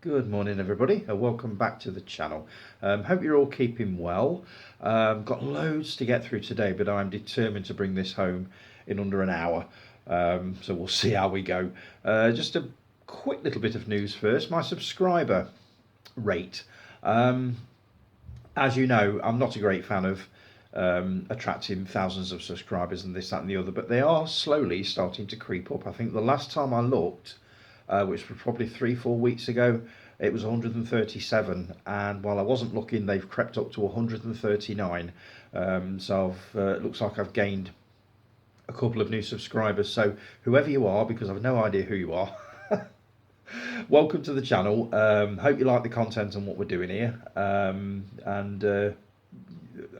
Good morning, everybody, and welcome back to the channel. Hope you're all keeping well. Got loads to get through today, but I'm determined to bring this home in under an hour. So we'll see how we go. Just a quick little bit of news first. My subscriber rate. As you know, I'm not a great fan of attracting thousands of subscribers and this, that, and the other, but they are slowly starting to creep up. I think the last time I looked, which was probably 3-4 weeks ago, it was 137, and while I wasn't looking, they've crept up to 139. So it looks like I've gained a couple of new subscribers. So whoever you are, because I've no idea who you are, welcome to the channel. Hope you like the content and what we're doing here.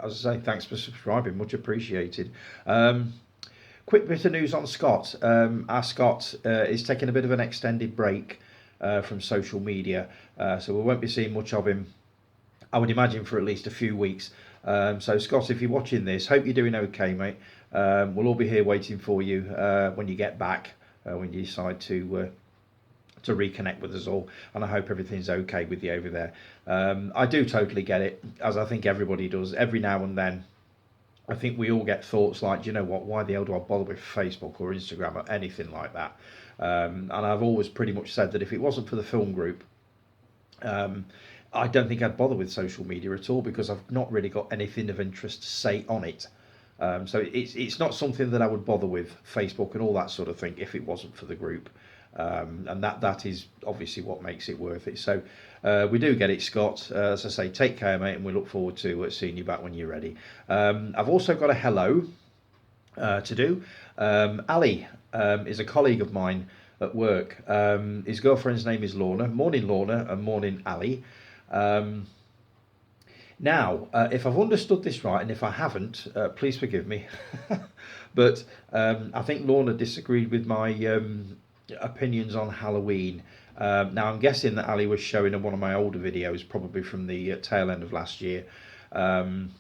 As I say, thanks for subscribing, much appreciated. Quick bit of news on Scott. Our Scott is taking a bit of an extended break from social media, so we won't be seeing much of him, I would imagine, for at least a few weeks. So Scott, if you're watching this, hope you're doing okay, mate. We'll all be here waiting for you when you get back, when you decide to reconnect with us all, and I hope everything's okay with you over there. I do totally get it, as I think everybody does. Every now and then I think we all get thoughts like, do you know what, why the hell do I bother with Facebook or Instagram or anything like that? And I've always pretty much said that if it wasn't for the film group, I don't think I'd bother with social media at all, because I've not really got anything of interest to say on it. So it's not something that I would bother with, Facebook and all that sort of thing, if it wasn't for the group. And that is obviously what makes it worth it. So we do get it, Scott. As I say, take care, mate, and we look forward to seeing you back when you're ready. I've also got a hello to do. Ali is a colleague of mine at work. His girlfriend's name is Lorna. Morning, Lorna, and morning, Ali. Now, if I've understood this right, and if I haven't, please forgive me, but I think Lorna disagreed with my opinions on Halloween. Now, I'm guessing that Ali was showing in one of my older videos, probably from the tail end of last year, and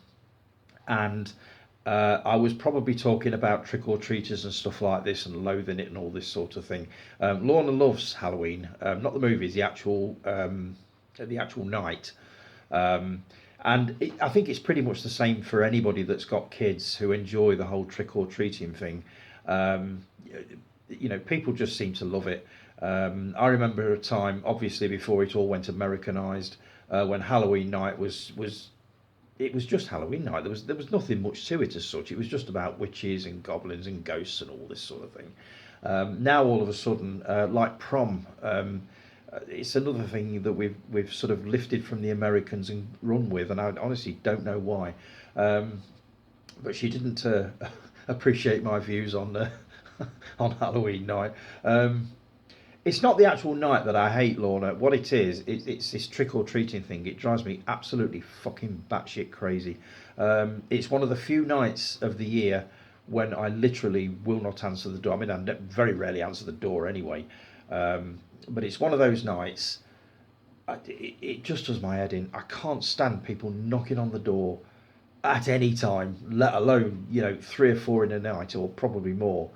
I was probably talking about trick-or-treaters and stuff like this, and loathing it and all this sort of thing. Lorna loves Halloween, not the movies, the actual night. I think it's pretty much the same for anybody that's got kids who enjoy the whole trick-or-treating thing. You know, people just seem to love it. I remember a time, obviously before it all went Americanized, when Halloween night was just Halloween night. There was nothing much to it as such. It was just about witches and goblins and ghosts and all this sort of thing. Now all of a sudden, like prom, it's another thing that we've sort of lifted from the Americans and run with, and I honestly don't know why. But she didn't appreciate my views on on Halloween night. It's not the actual night that I hate, Lorna. What it is, it's this trick-or-treating thing. It drives me absolutely fucking batshit crazy. It's one of the few nights of the year when I literally will not answer the door. I mean, I very rarely answer the door anyway. But it's one of those nights, it just does my head in. I can't stand people knocking on the door at any time, let alone, 3 or 4 in a night, or probably more.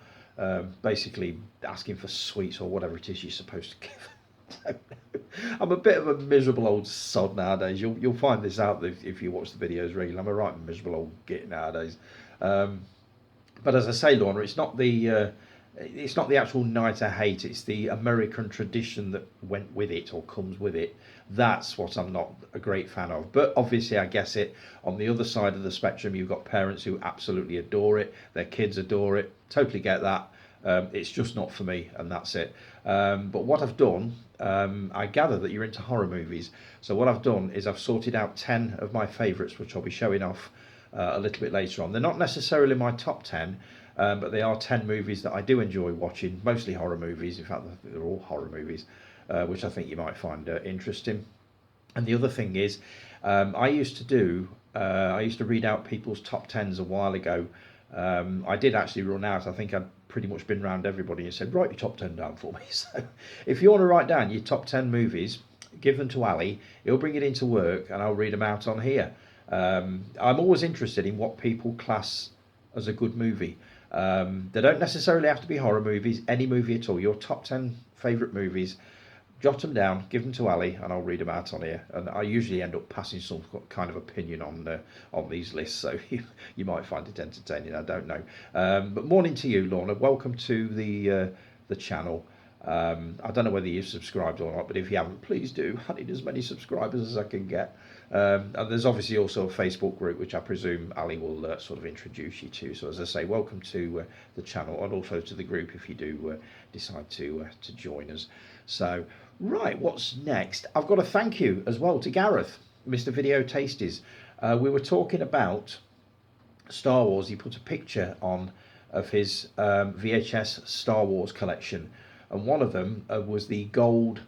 Basically asking for sweets or whatever it is you're supposed to give. I'm a bit of a miserable old sod nowadays. You'll find this out if you watch the videos regularly. I'm a right miserable old git nowadays. But as I say, Lorna, it's not the actual night I hate. It's the American tradition that went with it or comes with it. That's what I'm not a great fan of. But obviously, I guess it. On the other side of the spectrum, you've got parents who absolutely adore it. Their kids adore it. Totally get that. It's just not for me, and that's it. But what I've done, I gather that you're into horror movies. So what I've done is I've sorted out 10 of my favourites, which I'll be showing off a little bit later on. They're not necessarily my top 10. But they are 10 movies that I do enjoy watching, mostly horror movies. In fact, they're all horror movies, which I think you might find interesting. And the other thing is, I used to read out people's top 10s a while ago. I did actually run out. I think I'd pretty much been round everybody and said, write your top 10 down for me. So if you want to write down your top 10 movies, give them to Ali. He'll bring it into work and I'll read them out on here. I'm always interested in what people class as a good movie. They don't necessarily have to be horror movies, any movie at all. Your top 10 favourite movies, jot them down, give them to Ali, and I'll read them out on here. And I usually end up passing some kind of opinion on these lists, so you might find it entertaining. I don't know. But morning to you, Lorna. Welcome to the channel. I don't know whether you've subscribed or not, but if you haven't, please do. I need as many subscribers as I can get. And there's obviously also a Facebook group, which I presume Ali will sort of introduce you to. So as I say, welcome to the channel, and also to the group if you do decide to join us. So, right, what's next? I've got a thank you as well to Gareth, Mr. Video Tasties. We were talking about Star Wars. He put a picture on of his VHS Star Wars collection, and one of them was the gold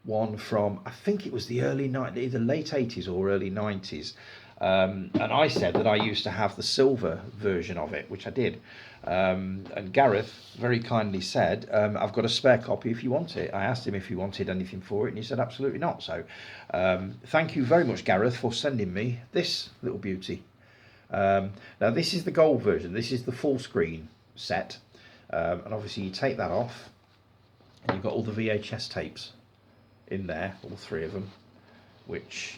one from, I think it was the early 90s, either late 80s or early 90s. And I said that I used to have the silver version of it, which I did. And Gareth very kindly said, I've got a spare copy if you want it. I asked him if he wanted anything for it, and he said absolutely not. So thank you very much, Gareth, for sending me this little beauty. Now this is the gold version. This is the full screen set. And obviously you take that off, and you've got all the VHS tapes in there, all three of them, which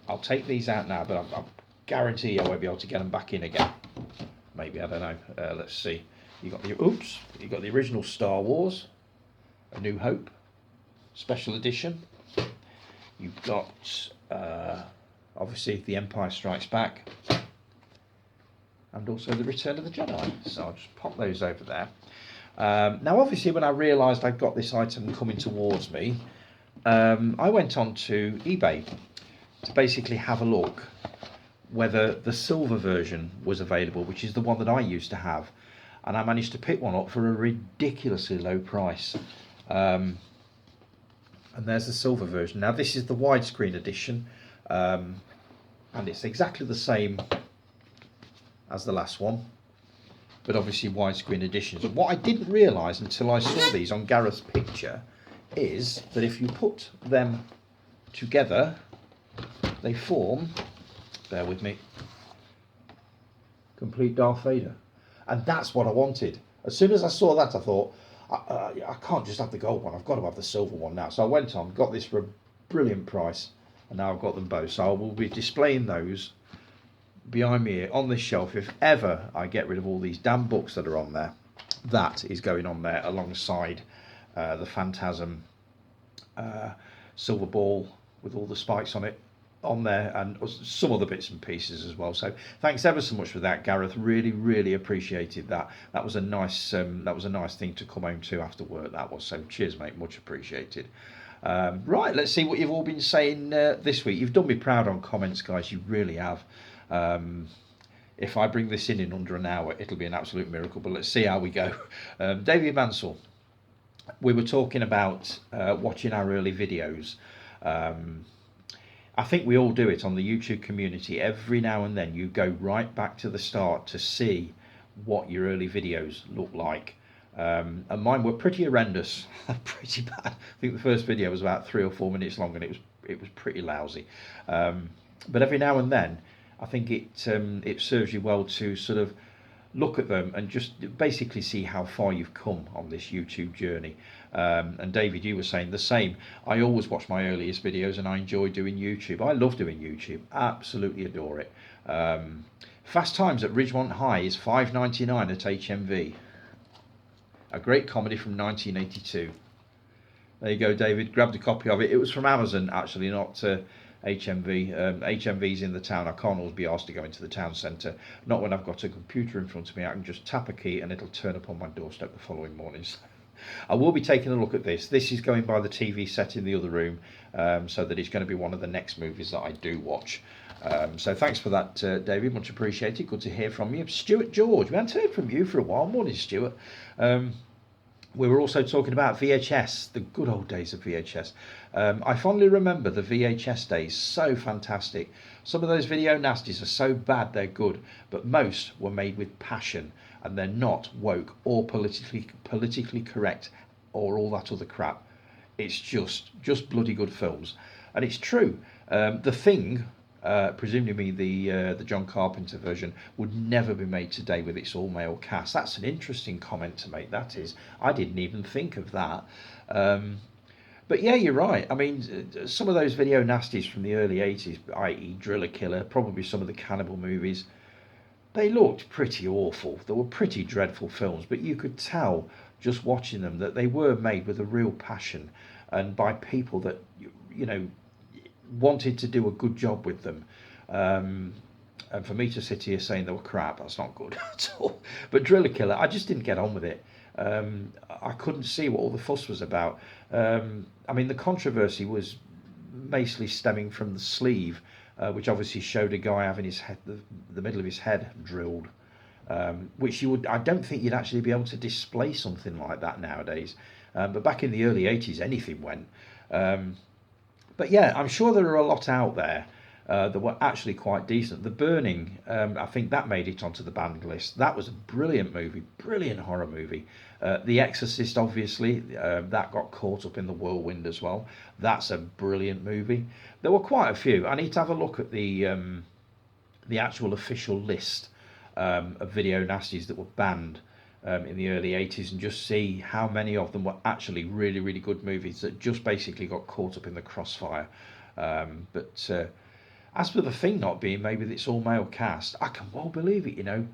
I'll take these out now, but I guarantee I won't be able to get them back in again. Maybe, I don't know. Let's see. You got the original Star Wars, A New Hope, special edition. You've got obviously The Empire Strikes Back, and also The Return of the Jedi. So I'll just pop those over there. Now, obviously, when I realised I'd got this item coming towards me, I went on to eBay to basically have a look whether the silver version was available, which is the one that I used to have, and I managed to pick one up for a ridiculously low price. And there's the silver version. Now this is the widescreen edition, and it's exactly the same as the last one, but obviously widescreen editions. And what I didn't realise until I saw these on Gareth's picture is that if you put them together, they form, bear with me, complete Darth Vader. And that's what I wanted. As soon as I saw that, I thought, I can't just have the gold one, I've got to have the silver one now. So I went on, got this for a brilliant price, and now I've got them both. So I will be displaying those behind me here on this shelf. If ever I get rid of all these damn books that are on there, that is going on there alongside the Phantasm silver ball with all the spikes on it on there, and some other bits and pieces as well. So thanks ever so much for that, Gareth. Really appreciated that. That was a nice thing to come home to after work, that was. So cheers, mate, much appreciated. Right, let's see what you've all been saying this week. You've done me proud on comments, guys, you really have. If I bring this in under an hour, it'll be an absolute miracle, but let's see how we go. David Mansell, we were talking about watching our early videos. I think we all do it on the YouTube community. Every now and then you go right back to the start to see what your early videos look like. And mine were pretty horrendous, pretty bad. I think the first video was about 3 or 4 minutes long, and it was pretty lousy. But every now and then, I think it serves you well to sort of look at them and just basically see how far you've come on this YouTube journey. And David, you were saying the same. I always watch my earliest videos, and I enjoy doing YouTube. I love doing YouTube, absolutely adore it. Fast Times at Ridgemont High is $5.99 at HMV. A great comedy from 1982. There you go, David. Grabbed a copy of it. It was from Amazon, actually, not HMV. HMV's in the town. I can't always be asked to go into the town centre. Not when I've got a computer in front of me. I can just tap a key and it'll turn up on my doorstep the following morning. So I will be taking a look at this. This is going by the TV set in the other room, so that it's going to be one of the next movies that I do watch. So thanks for that, David. Much appreciated. Good to hear from you. Stuart George, we haven't heard from you for a while. Morning, Stuart. We were also talking about VHS, the good old days of VHS. I fondly remember the VHS days, so fantastic. Some of those video nasties are so bad they're good, but most were made with passion, and they're not woke or politically correct or all that other crap. It's just bloody good films. And it's true. The Thing, presumably the John Carpenter version, would never be made today with its all-male cast. That's an interesting comment to make, that is. I didn't even think of that. But yeah, you're right. I mean, some of those video nasties from the early 80s, i.e., Driller Killer, probably some of the cannibal movies, they looked pretty awful. They were pretty dreadful films, but you could tell just watching them that they were made with a real passion and by people that, you know, wanted to do a good job with them. Um, and for me to sit here saying they were crap, that's not good at all. But Driller Killer, I just didn't get on with it. I couldn't see what all the fuss was about. I mean, the controversy was mostly stemming from the sleeve, which obviously showed a guy having his head, the middle of his head drilled, which you would, I don't think you'd actually be able to display something like that nowadays. But back in the early 80s, anything went. Um, but yeah, I'm sure there are a lot out there that were actually quite decent. The Burning, I think that made it onto the banned list. That was a brilliant movie, brilliant horror movie. The Exorcist, obviously, that got caught up in the whirlwind as well. That's a brilliant movie. There were quite a few. I need to have a look at the actual official list of video nasties that were banned in the early 80s and just see how many of them were actually really, really good movies that just basically got caught up in the crossfire. But as for the thing not being maybe it's all male cast, I can well believe it, you know.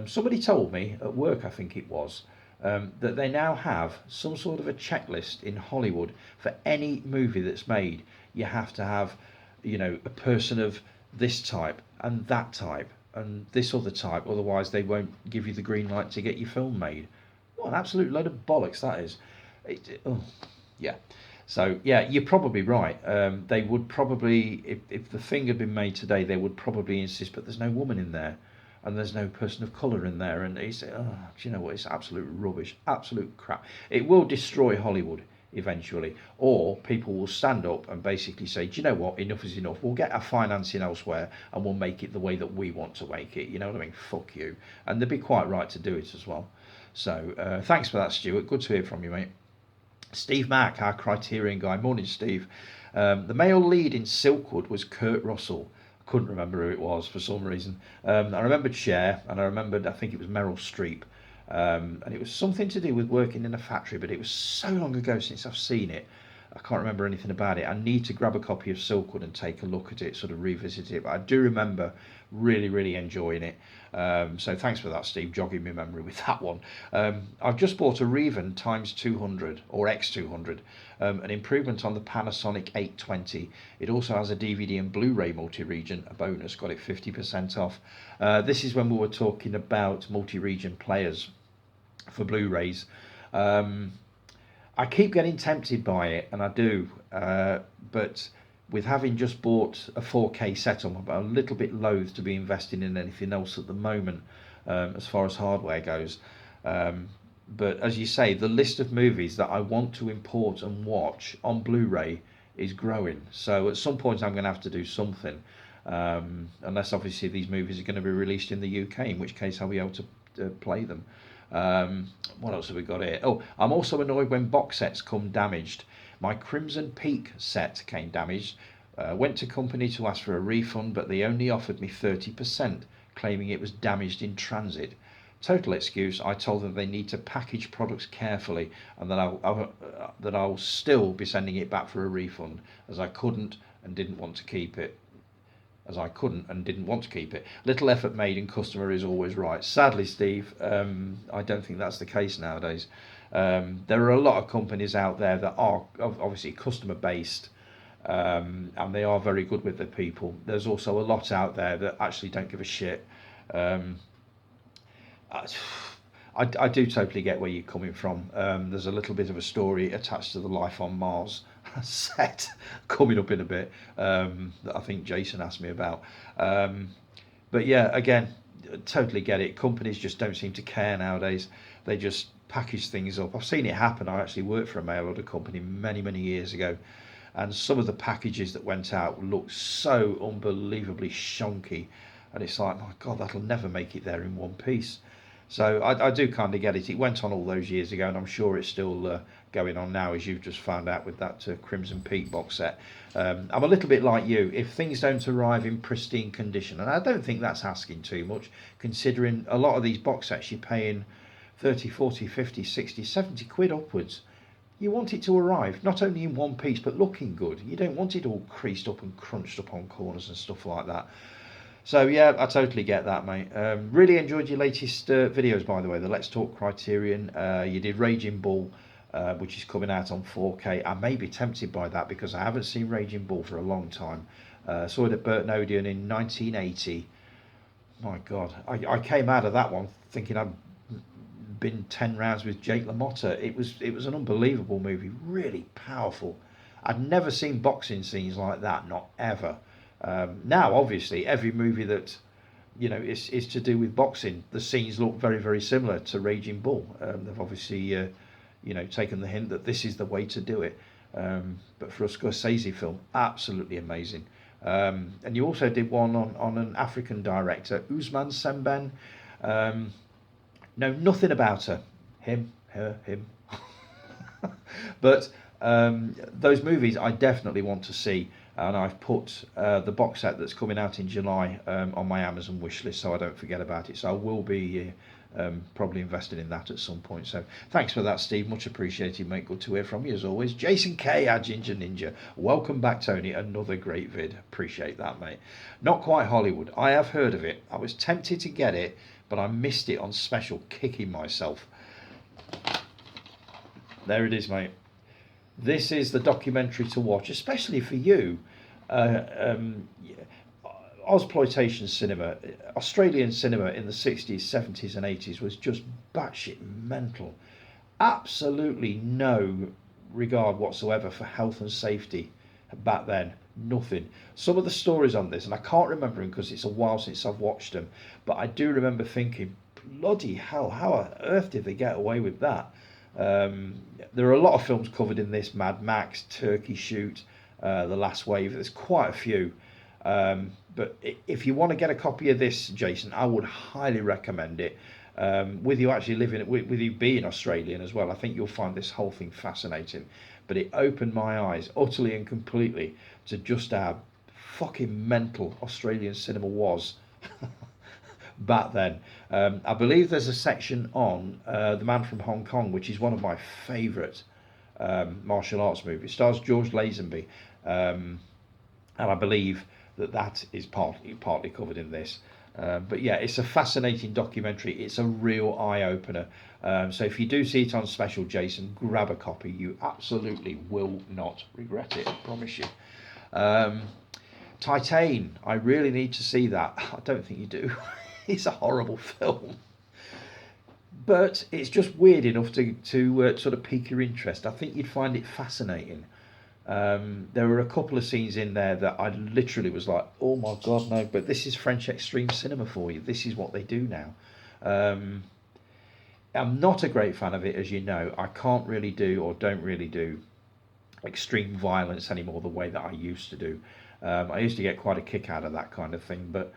Somebody told me at work, I think it was, that they now have some sort of a checklist in Hollywood for any movie that's made. You have to have, you know, a person of this type and that type and this other type, otherwise they won't give you the green light to get your film made. What an absolute load of bollocks that is. Oh, yeah. So yeah, you're probably right. They would probably, if the thing had been made today, they would probably insist, but there's no woman in there, and there's no person of colour in there, and it's, oh, do you know what? It's absolute rubbish, absolute crap. It will destroy Hollywood eventually, or people will stand up and basically say, do you know what? Enough is enough. We'll get our financing elsewhere, and we'll make it the way that we want to make it. You know what I mean? Fuck you, and they'd be quite right to do it as well. So thanks for that, Stuart. Good to hear from you, mate. Steve Mack, our Criterion guy. Morning, Steve. The male lead in Silkwood was Kurt Russell. I couldn't remember who it was for some reason. I remembered Cher, and I remembered, I think it was Meryl Streep. And it was something to do with working in a factory, but it was so long ago since I've seen it. I can't remember anything about it. I need to grab a copy of Silkwood and take a look at it, sort of revisit it. But I do remember really, really enjoying it. So thanks for that, Steve, jogging my memory with that one. I've just bought a Reven times 200 or X200, an improvement on the Panasonic 820. It also has a DVD and Blu-ray multi-region, a bonus, got it 50% off. This is when we were talking about multi-region players for Blu-rays. I keep getting tempted by it, and I do, but with having just bought a 4K set, I'm a little bit loath to be investing in anything else at the moment, as far as hardware goes. But as you say, the list of movies that I want to import and watch on Blu-ray is growing. So at some point I'm going to have to do something, unless obviously these movies are going to be released in the UK, in which case I'll be able to play them. What else have we got here? Oh, I'm also annoyed when box sets come damaged. My Crimson Peak set came damaged. Went to company to ask for a refund, but they only offered me 30%, claiming it was damaged in transit. Total excuse. I told them they need to package products carefully, and that I'll still be sending it back for a refund, as I couldn't and didn't want to keep it. Little effort made and customer is always right. Sadly, Steve, I don't think that's the case nowadays. There are a lot of companies out there that are obviously customer based, and they are very good with their people. There's also a lot out there that actually don't give a shit. I do totally get where you're coming from. There's a little bit of a story attached to the Life on Mars set coming up in a bit, that I think Jason asked me about. But yeah, again, totally get it. Companies just don't seem to care nowadays. They just package things up. I've seen it happen. I actually worked for a mail order company many, many years ago, and some of the packages that went out looked so unbelievably shonky, and it's like, my God, that'll never make it there in one piece. So I do kind of get it. It went on all those years ago, and I'm sure it's still going on now, as you've just found out with that Crimson Peak box set. I'm a little bit like you. If things don't arrive in pristine condition, and I don't think that's asking too much, considering a lot of these box sets you're paying 30, 40, 50, 60, 70 quid upwards. you want it to arrive not only in one piece but looking good. You don't want it all creased up and crunched up on corners and stuff like that. So yeah, I totally get that, mate. Really enjoyed your latest videos, by the way. The Let's Talk Criterion. You did Raging Bull, which is coming out on 4K. I may be tempted by that because I haven't seen Raging Bull for a long time. Saw it at Burton Odeon in 1980. My God, I came out of that one thinking I'd been 10 rounds with Jake LaMotta. It was an unbelievable movie, really powerful. I'd never seen boxing scenes like that, not ever. Now, obviously, every movie that is to do with boxing, the scenes look very, very similar to Raging Bull. They've obviously taken the hint that this is the way to do it. But for a Scorsese film, absolutely amazing. And you also did one on an African director, Ousmane Sembène. Know nothing about her, him. But those movies I definitely want to see, and I've put the box set that's coming out in July on my Amazon wish list, so I don't forget about it. So I will be probably investing in that at some point. So thanks for that, Steve. Much appreciated, mate. Good to hear from you as always. Jason K, our Ginger Ninja. Welcome back, Tony. Another great vid. Appreciate that, mate. Not Quite Hollywood. I have heard of it. I was tempted to get it, but I missed it on special, kicking myself. There it is, mate. This is the documentary to watch, especially for you. Ozploitation cinema, Australian cinema in the 60s, 70s and 80s was just batshit mental. Absolutely no regard whatsoever for health and safety back then. Nothing. Some of the stories on this, and I can't remember them because it's a while since I've watched them, but I do remember thinking, bloody hell, how on earth did they get away with that? There are a lot of films covered in this: Mad Max, Turkey Shoot, The Last Wave. There's quite a few. But if you want to get a copy of this, Jason, I would highly recommend it. With you actually living, with you being Australian as well, I think you'll find this whole thing fascinating. But it opened my eyes utterly and completely to just how fucking mental Australian cinema was back then. I believe there's a section on The Man from Hong Kong, which is one of my favourite martial arts movies. It stars George Lazenby, and I believe that is partly covered in this. But yeah, it's a fascinating documentary. It's a real eye-opener. So if you do see it on special, Jason, grab a copy. You absolutely will not regret it, I promise you. Titan, I really need to see that. I don't think you do. It's a horrible film. But it's just weird enough to sort of pique your interest. I think you'd find it fascinating. There were a couple of scenes in there that I literally was like, oh my God, no, but this is French extreme cinema for you. This is what they do now. I'm not a great fan of it, as you know. I can't really do, or don't really do, extreme violence anymore the way that I used to do. I used to get quite a kick out of that kind of thing, but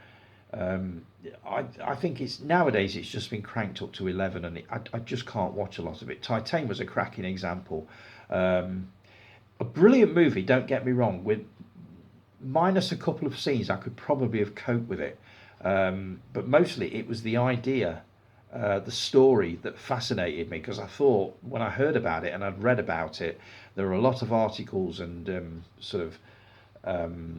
I think nowadays it's just been cranked up to 11, and I just can't watch a lot of it. Titan was a cracking example. A brilliant movie, don't get me wrong, with minus a couple of scenes I could probably have coped with it, but mostly it was the idea, the story that fascinated me, because I thought when I heard about it and I'd read about it, there were a lot of articles and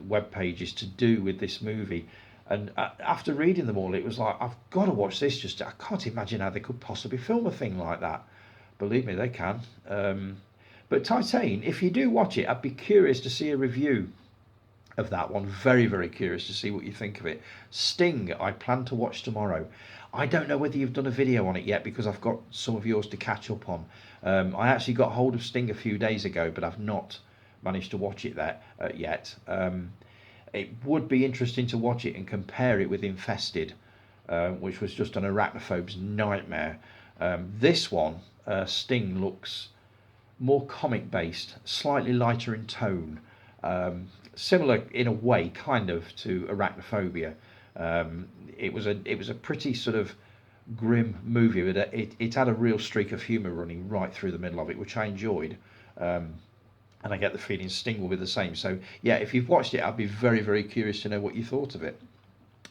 web pages to do with this movie, and after reading them all it was like, I've got to watch this. I can't imagine how they could possibly film a thing like that. Believe me, they can. But Titan, if you do watch it, I'd be curious to see a review of that one. Very, very curious to see what you think of it. Sting, I plan to watch tomorrow. I don't know whether you've done a video on it yet, because I've got some of yours to catch up on. I actually got hold of Sting a few days ago, but I've not managed to watch it yet. It would be interesting to watch it and compare it with Infested, which was just an arachnophobe's nightmare. This one, Sting, looks more comic based, slightly lighter in tone, similar in a way kind of to Arachnophobia. It was a pretty sort of grim movie, but it had a real streak of humour running right through the middle of it, which I enjoyed, and I get the feeling Sting will be the same. So yeah, if you've watched it, I'd be very, very curious to know what you thought of it.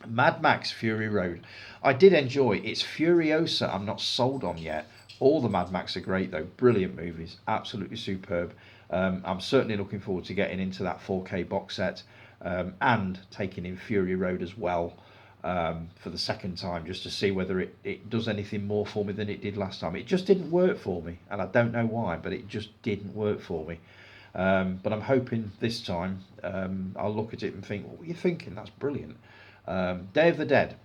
Mad Max Fury Road, I did enjoy. It's Furiosa I'm not sold on yet, All the Mad Max are great though, brilliant movies, absolutely superb. I'm certainly looking forward to getting into that 4K box set, and taking in Fury Road as well, for the second time, just to see whether it does anything more for me than it did last time. It just didn't work for me, and I don't know why, but it just didn't work for me. But I'm hoping this time, I'll look at it and think, what were you thinking? That's brilliant. Day of the Dead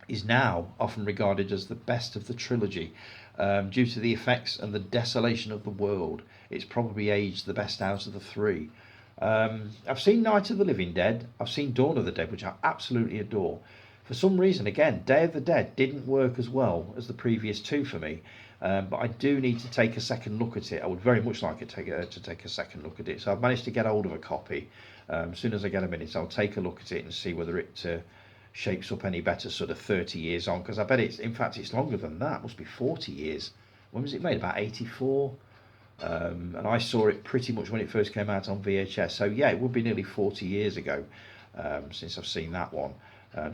is now often regarded as the best of the trilogy, due to the effects and the desolation of the world. It's probably aged the best out of the three. I've seen Night of the Living Dead, I've seen Dawn of the Dead, which I absolutely adore. For some reason, again, Day of the Dead didn't work as well as the previous two for me, but I do need to take a second look at it. I would very much like to take a second look at it. So I've managed to get hold of a copy. As soon as I get a minute, I'll take a look at it and see whether it shapes up any better sort of 30 years on, because I bet in fact it's longer than that. It must be 40 years. When was it made? About 84. And I saw it pretty much when it first came out on VHS. So yeah, it would be nearly 40 years ago, since I've seen that one.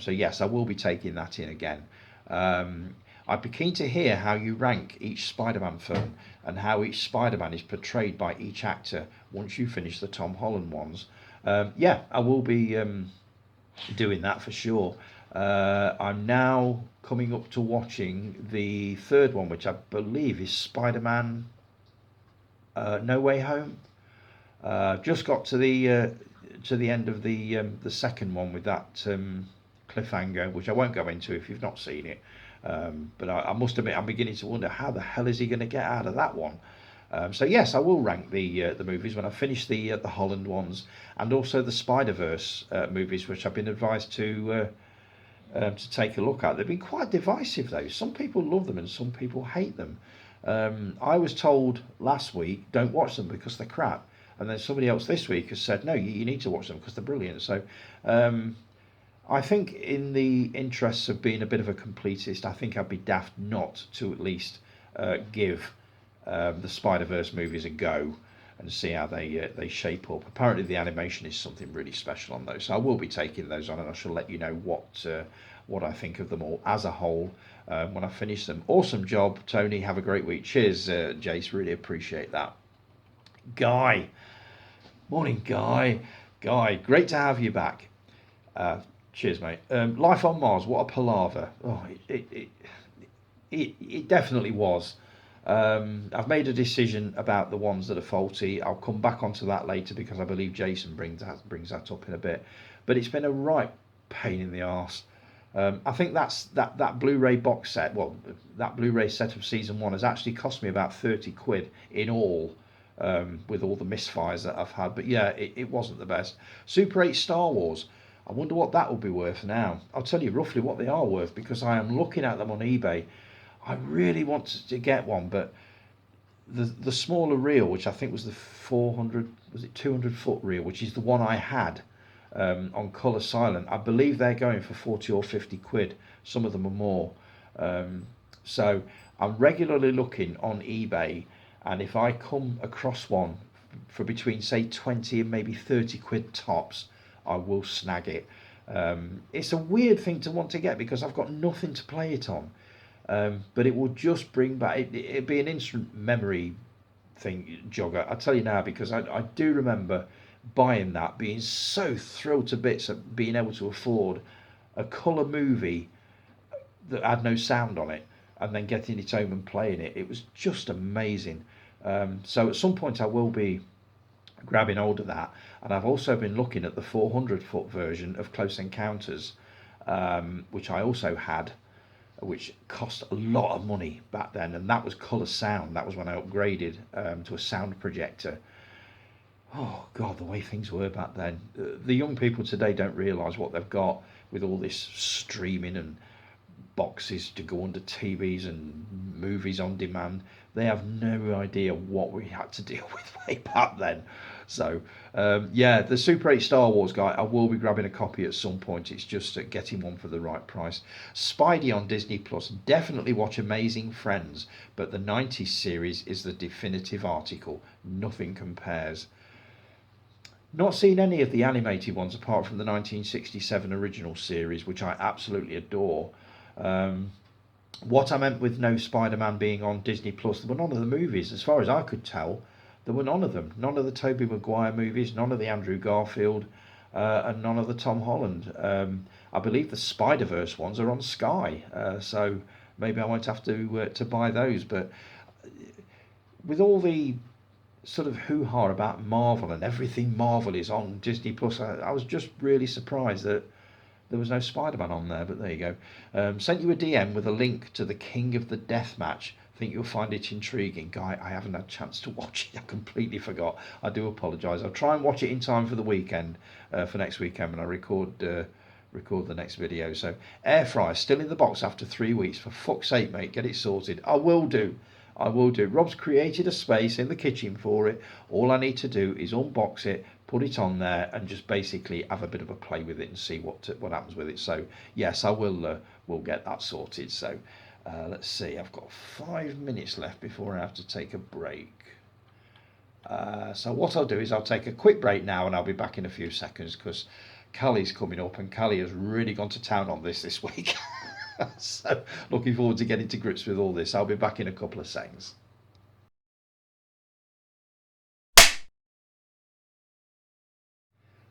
So yes, I will be taking that in again. I'd be keen to hear how you rank each Spider-Man film and how each Spider-Man is portrayed by each actor once you finish the Tom Holland ones. Yeah, I will be doing that for sure. I'm now coming up to watching the third one, which I believe is Spider-Man No Way Home. Just got to the end of the second one with that cliffhanger, which I won't go into if you've not seen it. But I must admit, I'm beginning to wonder how the hell is he going to get out of that one. So yes, I will rank the movies when I finish the Holland ones, and also the Spider-Verse movies, which I've been advised to take a look at. They've been quite divisive though. Some people love them and some people hate them. I was told last week, don't watch them because they're crap, and then somebody else this week has said, no, you need to watch them because they're brilliant. So I think in the interests of being a bit of a completist, I think I'd be daft not to at least give the Spider-Verse movies a go and see how they shape up. Apparently the animation is something really special on those, so I will be taking those on, and I shall let you know what I think of them all as a whole when I finish them. Awesome job, Tony. Have a great week. Cheers, Jace. Really appreciate that. Guy. Morning, Guy. Guy, great to have you back. Cheers, mate. Life on Mars, what a palaver. Oh, it definitely was. I've made a decision about the ones that are faulty. I'll come back onto that later because I believe Jason brings that up in a bit. But it's been a right pain in the arse. I think that Blu-ray box set, well, that Blu-ray set of season one has actually cost me about 30 quid in all, with all the misfires that I've had. But yeah, it wasn't the best. Super 8 Star Wars. I wonder what that will be worth now. I'll tell you roughly what they are worth because I am looking at them on eBay. I really want to get one, but the smaller reel, which I think was the 400, was it 200 foot reel, which is the one I had on colour silent, I believe they're going for 40 or 50 quid. Some of them are more. So I'm regularly looking on eBay, and if I come across one for between say 20 and maybe 30 quid tops, I will snag it. It's a weird thing to want to get because I've got nothing to play it on. But it will just bring back, it'd be an instant memory thing, jogger. I'll tell you now, because I do remember buying that, being so thrilled to bits at being able to afford a colour movie that had no sound on it, and then getting it home and playing it. It was just amazing. So at some point I will be grabbing hold of that, and I've also been looking at the 400 foot version of Close Encounters, which I also had, which cost a lot of money back then, and that was colour sound. That was when I upgraded to a sound projector. Oh God, the way things were back then. The young people today don't realise what they've got with all this streaming and boxes to go under TVs and movies on demand. They have no idea what we had to deal with way back then. So yeah, the Super 8 Star Wars guy, I will be grabbing a copy at some point. It's just getting one for the right price. Spidey on Disney Plus, definitely watch Amazing Friends, but the 90s series is the definitive article. Nothing compares. Not seen any of the animated ones apart from the 1967 original series, which I absolutely adore. What I meant with no Spider-Man being on Disney Plus, there were none of the movies, as far as I could tell. There were none of them. None of the Tobey Maguire movies, none of the Andrew Garfield, and none of the Tom Holland. I believe the Spider-Verse ones are on Sky, so maybe I won't have to buy those. But with all the sort of hoo-ha about Marvel and everything Marvel is on Disney Plus, I was just really surprised that there was no Spider-Man on there, but there you go. Sent you a DM with a link to the King of the Death match. Think you'll find it intriguing. Guy, I haven't had a chance to watch it. I completely forgot. I do apologise. I'll try and watch it in time for the weekend, for next weekend when I record the next video. So, air fryer still in the box after 3 weeks. For fuck's sake, mate, get it sorted. I will do. I will do. Rob's created a space in the kitchen for it. All I need to do is unbox it, put it on there, and just basically have a bit of a play with it and see what happens with it. So yes, I will get that sorted. So let's see. I've got 5 minutes left before I have to take a break. So what I'll do is I'll take a quick break now, and I'll be back in a few seconds because Callie's coming up, and Callie has really gone to town on this week. So looking forward to getting to grips with all this. I'll be back in a couple of seconds.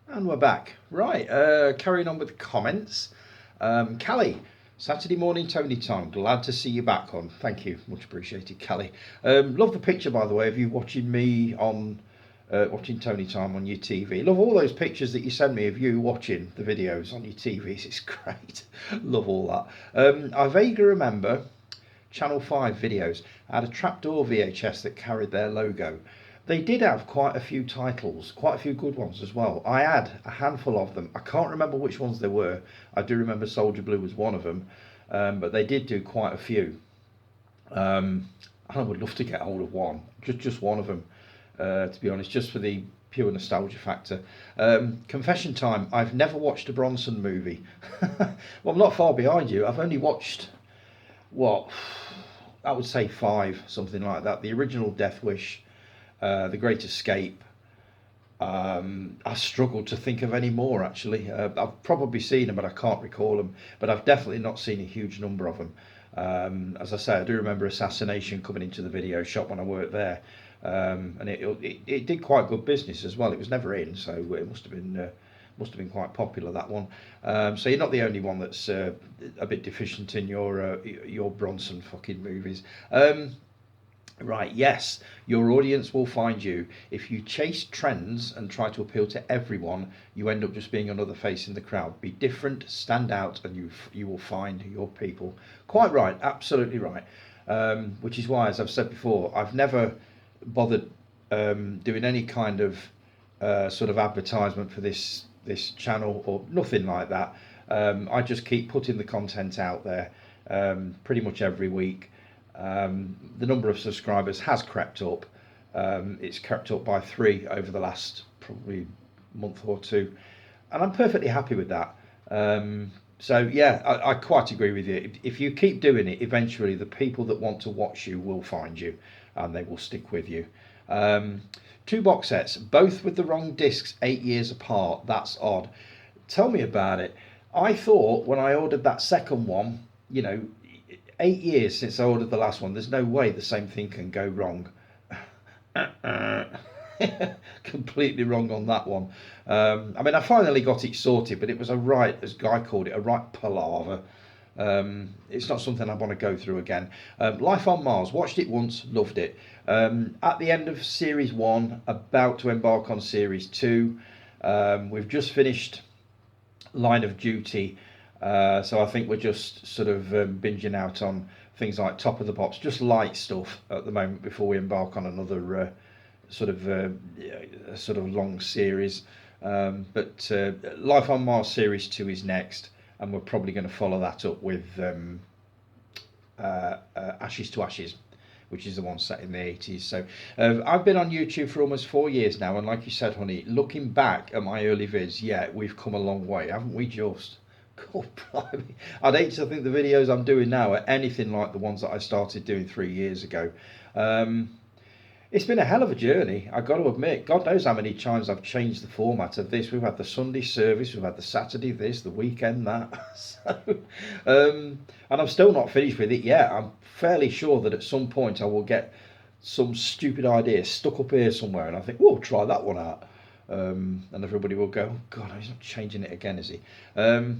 And we're back. Right, carrying on with the comments. Callie, Saturday morning Tony time. Glad to see you back on. Thank you. Much appreciated, Callie. Love the picture, by the way, of you watching me on watching Tony Time on your TV. Love all those pictures that you send me of you watching the videos on your TVs. It's great. Love all that. I vaguely remember Channel 5 videos. I had a trapdoor VHS that carried their logo. They did have quite a few titles, quite a few good ones as well. I had a handful of them. I can't remember which ones they were. I do remember Soldier Blue was one of them, but they did do quite a few. I would love to get hold of one, just one of them. To be honest, just for the pure nostalgia factor. Confession time, I've never watched a Bronson movie. Well, I'm not far behind you. I've only watched, what, I would say 5, something like that. The original Death Wish, The Great Escape. I struggled to think of any more, actually. I've probably seen them, but I can't recall them. But I've definitely not seen a huge number of them. As I say, I do remember Assassination coming into the video shop when I worked there. And it did quite good business as well. It was never in, so it must have been quite popular, that one. So you're not the only one that's a bit deficient in your Bronson fucking movies. Right, yes, your audience will find you. If you chase trends and try to appeal to everyone, you end up just being another face in the crowd. Be different, stand out, and you will find your people. Quite right, absolutely right. Which is why, as I've said before, I've never bothered doing any kind of sort of advertisement for this channel or nothing like that. I just keep putting the content out there pretty much every week. The number of subscribers has crept up. It's crept up by 3 over the last probably month or two, and I'm perfectly happy with that. So yeah, I quite agree with you. If you keep doing it, eventually the people that want to watch you will find you, and they will stick with you. 2 box sets, both with the wrong discs, 8 years apart. That's odd. Tell me about it. I thought when I ordered that second one, 8 years since I ordered the last one, there's no way the same thing can go wrong. Completely wrong on that one. I mean, I finally got it sorted, but it was as Guy called it, a right palaver. It's not something I want to go through again. Life on Mars, watched it once, loved it. At the end of series 1, about to embark on series 2. We've just finished Line of Duty, so I think we're just sort of binging out on things like Top of the Pops, just light stuff at the moment before we embark on another sort of long series. But Life on Mars series 2 is next, and we're probably going to follow that up with Ashes to Ashes, which is the one set in the 80s. So I've been on YouTube for almost 4 years now, and like you said, honey, looking back at my early vids, yeah, we've come a long way, haven't we? Just God, blimey. I'd hate to think the videos I'm doing now are anything like the ones that I started doing 3 years ago. It's been a hell of a journey, I've got to admit. God knows how many times I've changed the format of this. We've had the Sunday service, we've had the Saturday this, the weekend that. So, and I'm still not finished with it yet. I'm fairly sure that at some point I will get some stupid idea stuck up here somewhere, and I think, "Whoa, try that one out." And everybody will go, "Oh God, he's not changing it again, is he?" I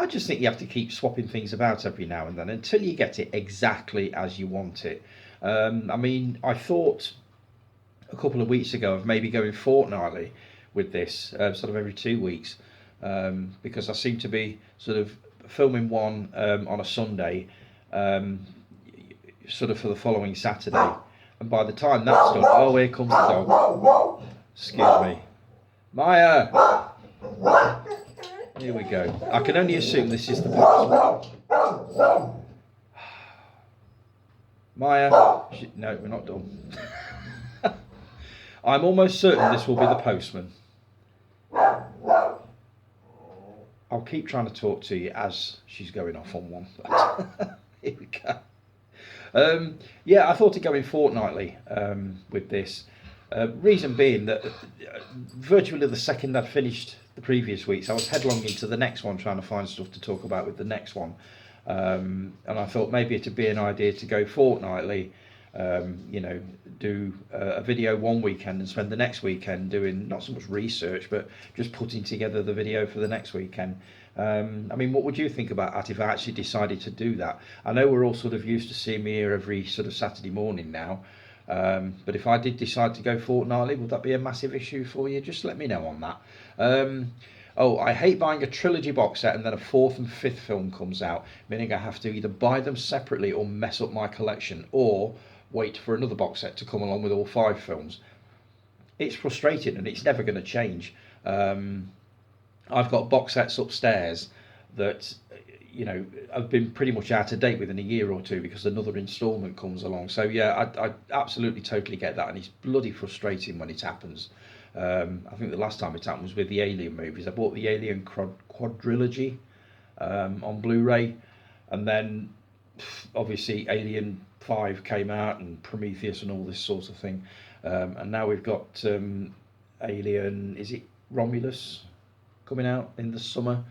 just think you have to keep swapping things about every now and then until you get it exactly as you want it. I mean, I thought a couple of weeks ago of maybe going fortnightly with this, sort of every 2 weeks, because I seem to be sort of filming one on a Sunday, sort of for the following Saturday. And by the time that's done, oh, here comes the dog. Excuse me. Maya! Here we go. I can only assume this is the postman. Maya, no, we're not done. I'm almost certain this will be the postman. I'll keep trying to talk to you as she's going off on one. But here we go. Yeah, I thought of going fortnightly with this. Reason being that virtually the second I'd finished the previous weeks, I was headlong into the next one trying to find stuff to talk about with the next one. And I thought maybe it'd be an idea to go fortnightly, do a video one weekend and spend the next weekend doing not so much research, but just putting together the video for the next weekend. I mean, what would you think about that if I actually decided to do that? I know we're all sort of used to seeing me here every sort of Saturday morning now. But if I did decide to go fortnightly, would that be a massive issue for you? Just let me know on that. Oh, I hate buying a trilogy box set and then a fourth and fifth film comes out, meaning I have to either buy them separately or mess up my collection, or wait for another box set to come along with all 5 films. It's frustrating and it's never going to change. I've got box sets upstairs that I've been pretty much out of date within a year or two because another instalment comes along. So yeah, I absolutely totally get that, and it's bloody frustrating when it happens. I think the last time it happened was with the Alien movies. I bought the Alien quadrilogy on Blu-ray, and then obviously Alien 5 came out and Prometheus and all this sort of thing, and now we've got Alien, is it Romulus, coming out in the summer.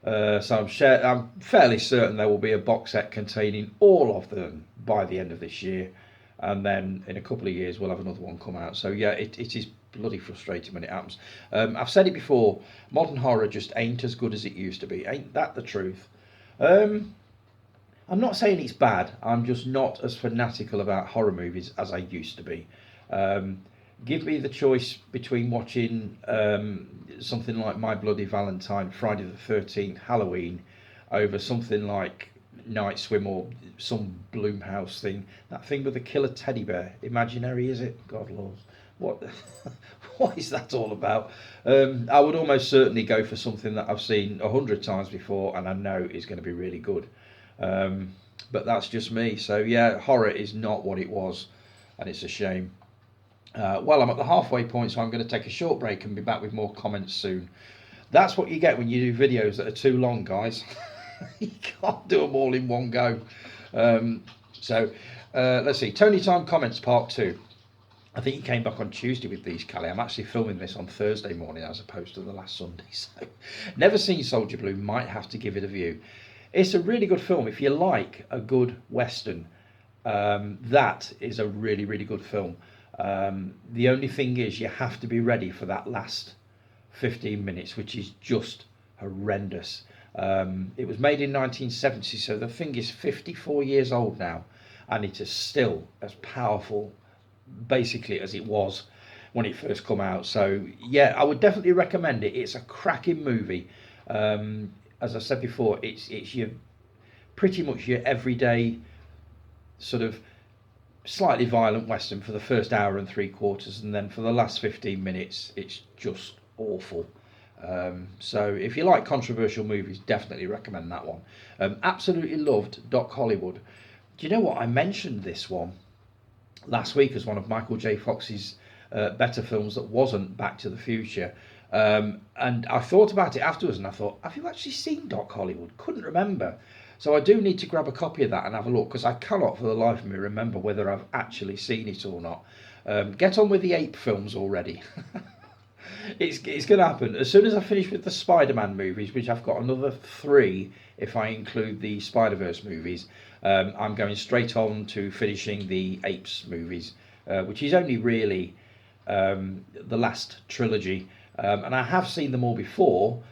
So I'm fairly certain there will be a box set containing all of them by the end of this year, and then in a couple of years we'll have another one come out. So yeah, it is bloody frustrating when it happens. I've said it before, modern horror just ain't as good as it used to be. Ain't that the truth? I'm not saying it's bad, I'm just not as fanatical about horror movies as I used to be. Give me the choice between watching something like My Bloody Valentine, Friday the 13th, Halloween, over something like Night Swim or some Blumhouse thing. That thing with the killer teddy bear. Imaginary, is it? God Lord. What what is that all about? I would almost certainly go for something that I've seen 100 times before and I know is going to be really good. But that's just me. So yeah, horror is not what it was, and it's a shame. Well, I'm at the halfway point, so I'm going to take a short break and be back with more comments soon. That's what you get when you do videos that are too long, guys. You can't do them all in one go. Let's see. Tony Time comments part 2. I think he came back on Tuesday with these, Callie. I'm actually filming this on Thursday morning as opposed to the last Sunday. So, never seen Soldier Blue, might have to give it a view. It's a really good film. If you like a good Western, that is a really, really good film. The only thing is you have to be ready for that last 15 minutes, which is just horrendous. It was made in 1970, so the thing is 54 years old now, and it is still as powerful basically as it was when it first come out. So yeah, I would definitely recommend it. It's a cracking movie. As I said before, it's your pretty much your everyday sort of slightly violent Western for the first hour and 3/4, and then for the last 15 minutes it's just awful. So if you like controversial movies, definitely recommend that one. Absolutely loved Doc Hollywood. Do you know what? I mentioned this one last week as one of Michael J. Fox's better films that wasn't Back to the Future. And I thought about it afterwards and I thought, have you actually seen Doc Hollywood? Couldn't remember. So I do need to grab a copy of that and have a look, because I cannot for the life of me remember whether I've actually seen it or not. Get on with the ape films already. It's going to happen. As soon as I finish with the Spider-Man movies, which I've got another 3 if I include the Spider-Verse movies, I'm going straight on to finishing the Apes movies, which is only really the last trilogy. And I have seen them all before.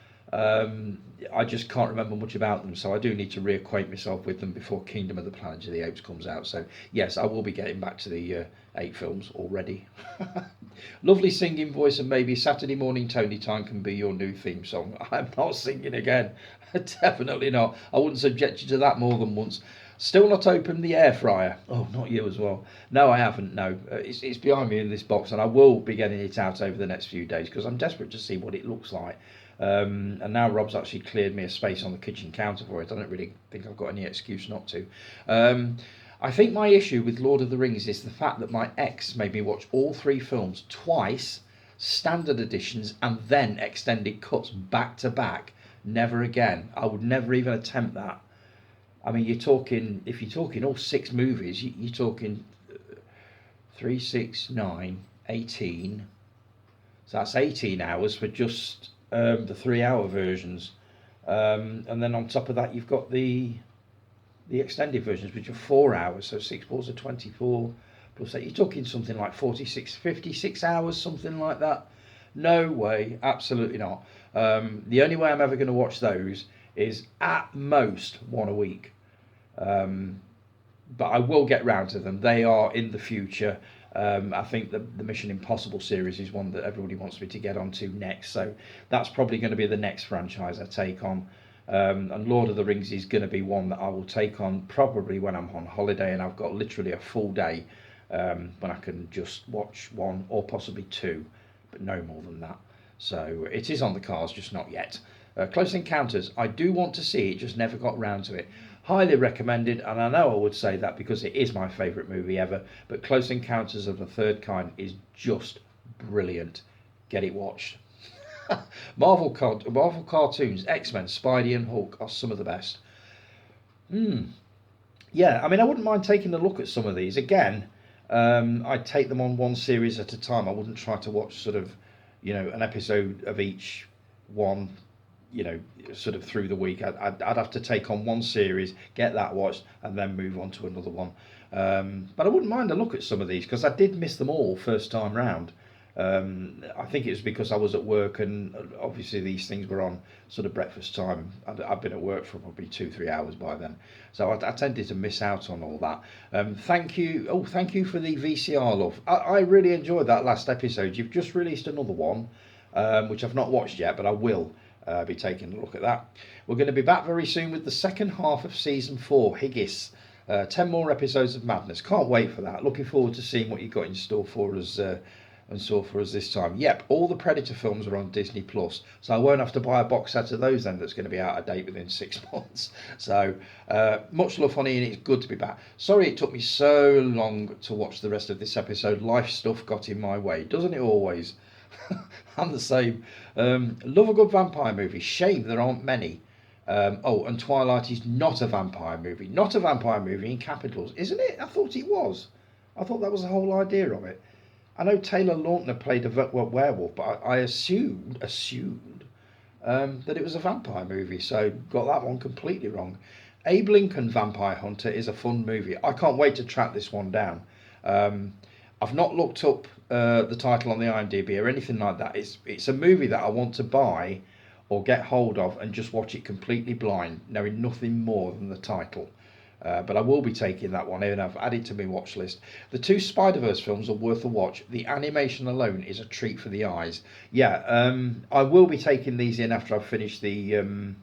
I just can't remember much about them, so I do need to reacquaint myself with them before Kingdom of the Planet of the Apes comes out. So yes, I will be getting back to the 8 films already. Lovely singing voice, and maybe Saturday morning Tony Time can be your new theme song. I'm not singing again. Definitely not. I wouldn't subject you to that more than once. Still not opened the air fryer. Oh, not you as well. No, I haven't. No, it's behind me in this box, and I will be getting it out over the next few days because I'm desperate to see what it looks like. And now Rob's actually cleared me a space on the kitchen counter for it. I don't really think I've got any excuse not to. I think my issue with Lord of the Rings is the fact that my ex made me watch all 3 films twice, standard editions, and then extended cuts back to back. Never again. I would never even attempt that. I mean, if you're talking all 6 movies, you're talking 3, 6, 9, 18. So that's 18 hours for just the 3-hour versions. And then on top of that, you've got the extended versions, which are 4 hours. So 6 balls are 24 plus that. You're talking something like 46, 56 hours, something like that. No way, absolutely not. The only way I'm ever going to watch those is at most 1 a week. But I will get round to them. They are in the future. I think the Mission Impossible series is one that everybody wants me to get onto next. So that's probably going to be the next franchise I take on. And Lord of the Rings is going to be one that I will take on probably when I'm on holiday and I've got literally a full day when I can just watch 1 or possibly 2, but no more than that. So it is on the cards, just not yet. Close Encounters, I do want to see it, just never got round to it. Highly recommended, and I know I would say that because it is my favourite movie ever, but Close Encounters of the Third Kind is just brilliant. Get it watched. Marvel cartoons, X-Men, Spidey and Hulk are some of the best. Yeah, I mean, I wouldn't mind taking a look at some of these. Again, I'd take them on 1 series at a time. I wouldn't try to watch sort of, an episode of each one, sort of through the week. I'd have to take on 1 series, get that watched, and then move on to another one. But I wouldn't mind a look at some of these because I did miss them all first time round. I think it was because I was at work and obviously these things were on sort of breakfast time. I've been at work for probably 2-3 hours by then, so I tended to miss out on all that. Thank you for the VCR love. I really enjoyed that last episode. You've just released another one, which I've not watched yet, but I will be taking a look at that. We're going to be back very soon with the second half of season 4, Higgis. 10 more episodes of madness. Can't wait for that. Looking forward to seeing what you've got in store for us this time. Yep, all the Predator films are on Disney Plus, so I won't have to buy a box set of those then that's going to be out of date within 6 months. So much love, honey, and it's good to be back. Sorry it took me so long to watch the rest of this episode. Life stuff got in my way, doesn't it always? I'm the same. Love a good vampire movie. Shame there aren't many. And Twilight is not a vampire movie. Not a vampire movie in capitals, isn't it? I thought it was. I thought that was the whole idea of it. I know Taylor Lautner played a werewolf, but I assumed that it was a vampire movie, so got that one completely wrong. Abe Lincoln Vampire Hunter is a fun movie. I can't wait to track this one down. I've not looked up the title on the IMDb or anything like that. It's a movie that I want to buy or get hold of and just watch it completely blind, knowing nothing more than the title. But I will be taking that one in. I've added to my watch list. The 2 Spider-Verse films are worth a watch. The animation alone is a treat for the eyes. Yeah, I will be taking these in after I've finished the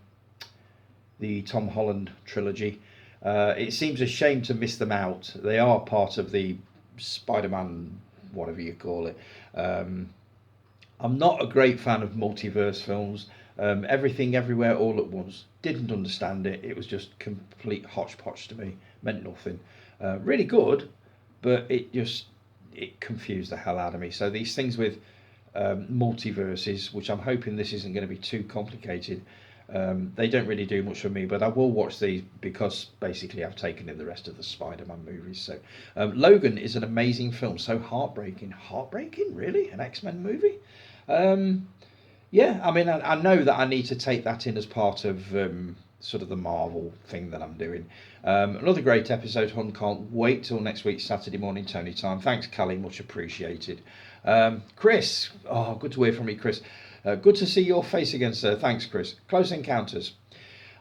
Tom Holland trilogy. It seems a shame to miss them out. They are part of the Spider-Man, whatever you call it. I'm not a great fan of multiverse films. Everything Everywhere All at Once, didn't understand it. It was just complete hodgepodge to me. Meant nothing. Really good, but it confused the hell out of me. So these things with multiverses, which I'm hoping this isn't going to be too complicated, They don't really do much for me, but I will watch these because basically I've taken in the rest of the Spider-Man movies. So Logan is an amazing film, so heartbreaking, really, an X-Men movie. Um, yeah, I mean, I know that I need to take that in as part of sort of the Marvel thing that I'm doing. Another great episode, Hun. Can't wait till next week, Saturday morning, Tony time. Thanks, Callie, much appreciated. Chris, oh, good to hear from you, Chris. Good to see your face again, sir. Thanks, Chris. Close Encounters.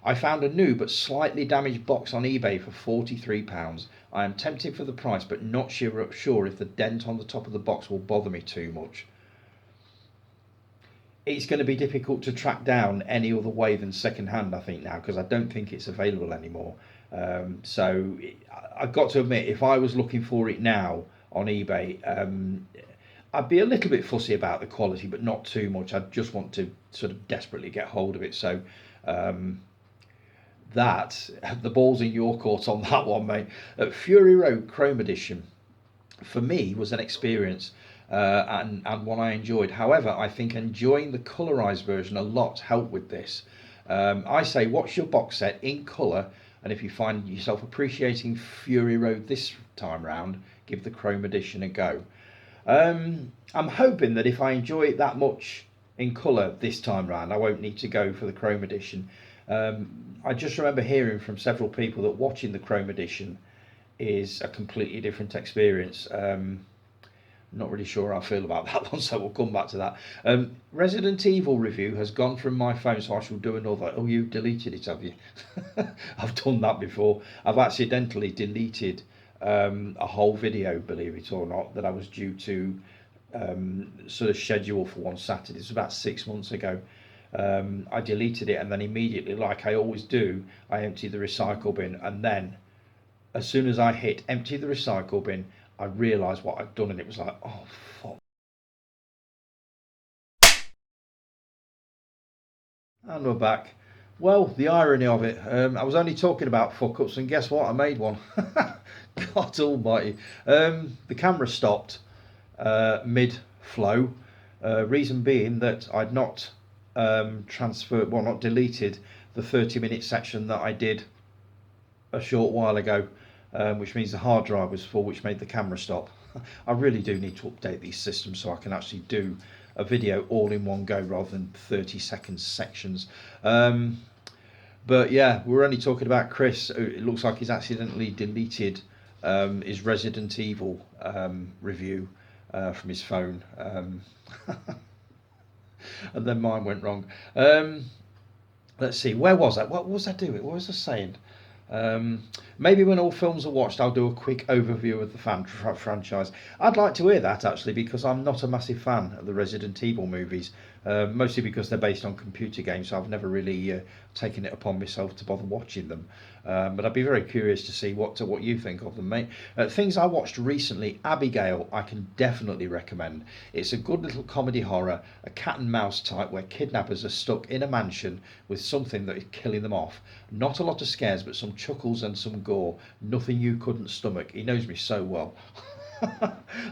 I found a new but slightly damaged box on eBay for £43. I am tempted for the price, but not sure if the dent on the top of the box will bother me too much. It's going to be difficult to track down any other way than second hand, I think, now, because I don't think it's available anymore. So I've got to admit, if I was looking for it now on eBay, I'd be a little bit fussy about the quality, but not too much. I just want to sort of desperately get hold of it. So that the ball's in your court on that one, mate. Fury Road Chrome Edition for me was an experience. And one I enjoyed. However, I think enjoying the colorized version a lot helped with this. I say watch your box set in color, and if you find yourself appreciating Fury Road this time round, give the Chrome Edition a go. I'm hoping that if I enjoy it that much in colour this time round, I won't need to go for the Chrome Edition. I just remember hearing from several people that watching the Chrome Edition is a completely different experience. Not really sure how I feel about that one, so we'll come back to that. Resident Evil review has gone from my phone, so I shall do another. Oh, you deleted it, have you? I've done that before. I've accidentally deleted a whole video, believe it or not, that I was due to sort of schedule for one Saturday. It's about 6 months ago. I deleted it, and then immediately, like I always do, I emptied the recycle bin, and then as soon as I hit empty the recycle bin, I realised what I'd done, and it was like, oh fuck. And we're back. Well, the irony of it, I was only talking about fuck ups, and guess what? I made one. God almighty. The camera stopped mid flow. Reason being that I'd not not deleted the 30-minute section that I did a short while ago. Which means the hard drive was full, which made the camera stop. I really do need to update these systems so I can actually do a video all in one go rather than 30-second sections. But yeah, we're only talking about Chris. It looks like he's accidentally deleted his Resident Evil review from his phone. And then mine went wrong. Let's see, where was I? What was I doing? What was I saying? Maybe when all films are watched, I'll do a quick overview of the franchise. I'd like to hear that, actually, because I'm not a massive fan of the Resident Evil movies, mostly because they're based on computer games, so I've never really taken it upon myself to bother watching them. But I'd be very curious to see what you think of them, mate. Things I watched recently, Abigail, I can definitely recommend. It's a good little comedy horror, a cat and mouse type, where kidnappers are stuck in a mansion with something that is killing them off. Not a lot of scares, but some chuckles and some gore. Nothing you couldn't stomach. He knows me so well.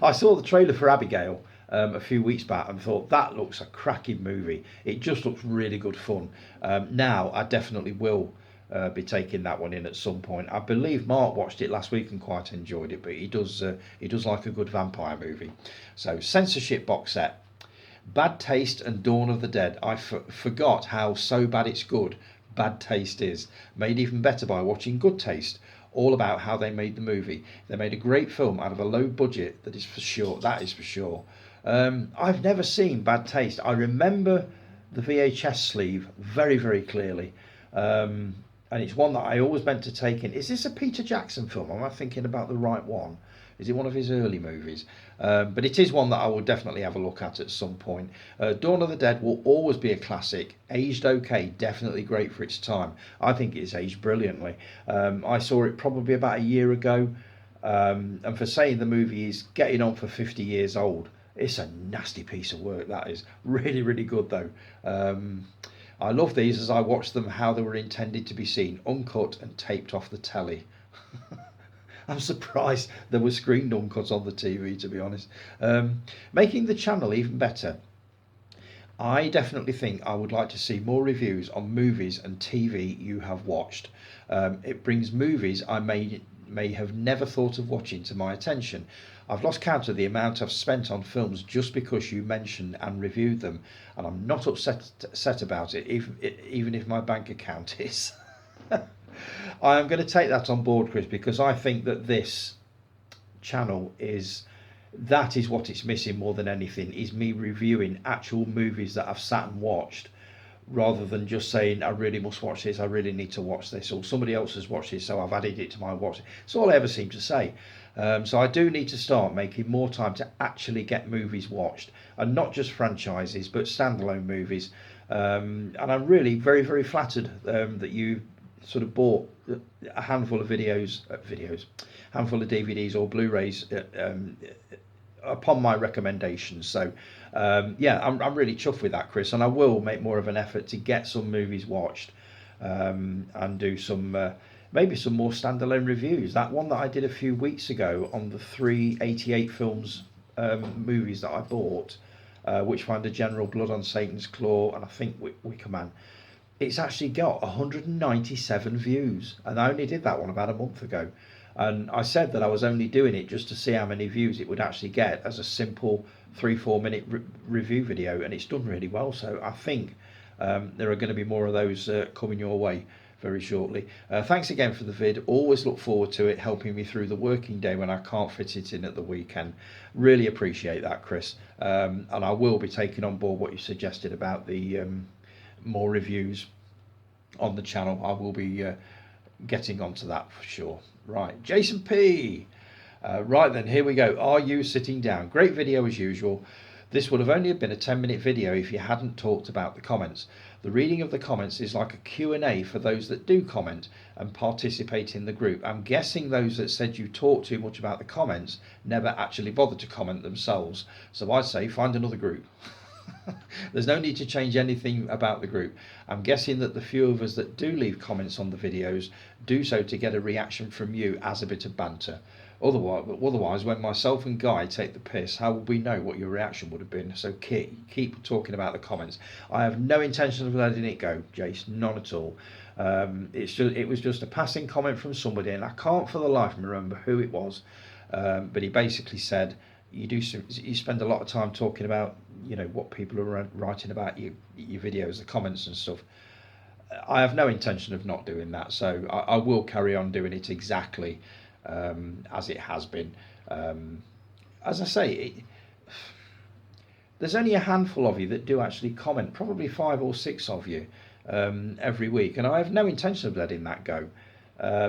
I saw the trailer for Abigail a few weeks back and thought that looks a cracking movie. It just looks really good fun. Now I definitely will be taking that one in at some point. I believe Mark watched it last week and quite enjoyed it, but he does like a good vampire movie. So censorship box set, Bad Taste and Dawn of the Dead. I forgot how so bad it's good Bad Taste is, made even better by watching Good Taste, all about how they made the movie. They made a great film out of a low budget, that is for sure. I've never seen Bad Taste. I remember the VHS sleeve very, very clearly. And it's one that I always meant to take in. Is this a Peter Jackson film? Am I thinking about the right one? Is it one of his early movies? But it is one that I will definitely have a look at some point. Dawn of the Dead will always be a classic. Aged okay, definitely great for its time. I think it's aged brilliantly. I saw it probably about a year ago. And for saying the movie is getting on for 50 years old, it's a nasty piece of work, that is. Really, really good, though. I love these as I watched them how they were intended to be seen, uncut and taped off the telly. I'm surprised there were screened uncut on the TV, to be honest. Making the channel even better, I definitely think I would like to see more reviews on movies and TV you have watched. It brings movies I may have never thought of watching to my attention. I've lost count of the amount I've spent on films just because you mentioned and reviewed them, and I'm not upset about it, even if my bank account is. I am going to take that on board, Chris, because I think that this channel is what it's missing more than anything, is me reviewing actual movies that I've sat and watched, rather than just saying I really must watch this, I really need to watch this, or somebody else has watched this so I've added it to my watch. It's all I ever seem to say. So I do need to start making more time to actually get movies watched, and not just franchises but standalone movies. And I'm really very, very flattered that you sort of bought a handful of handful of DVDs or Blu-rays upon my recommendations. So yeah, I'm really chuffed with that, Chris, and I will make more of an effort to get some movies watched, and do some maybe some more standalone reviews. That one that I did a few weeks ago on the 388 films, movies that I bought, Witchfinder General, Blood on Satan's Claw, and I think Wicker Man. It's actually got 197 views, and I only did that one about a month ago. And I said that I was only doing it just to see how many views it would actually get as a simple 3-4 minute review video, and it's done really well. So I think there are going to be more of those coming your way very shortly. Thanks again for the vid. Always look forward to it, helping me through the working day when I can't fit it in at the weekend. Really appreciate that, Chris. And I will be taking on board what you suggested about the more reviews on the channel. I will be getting onto that for sure. Right, Jason P. Right then, here we go. Are you sitting down? Great video as usual. This would have only been a 10-minute video if you hadn't talked about the comments. The reading of the comments is like a Q&A for those that do comment and participate in the group. I'm guessing those that said you talk too much about the comments never actually bothered to comment themselves. So I'd say find another group. There's no need to change anything about the group. I'm guessing that the few of us that do leave comments on the videos do so to get a reaction from you as a bit of banter. Otherwise, when myself and Guy take the piss, how will we know what your reaction would have been? So keep talking about the comments. I have no intention of letting it go, Jace, none at all. It was just a passing comment from somebody, and I can't for the life of me remember who it was. But he basically said, you spend a lot of time talking about, you know, what people are writing about your videos, the comments and stuff. I have no intention of not doing that, so I will carry on doing it exactly as it has been. As I say, there's only a handful of you that do actually comment, probably 5 or 6 of you every week, and I have no intention of letting that go,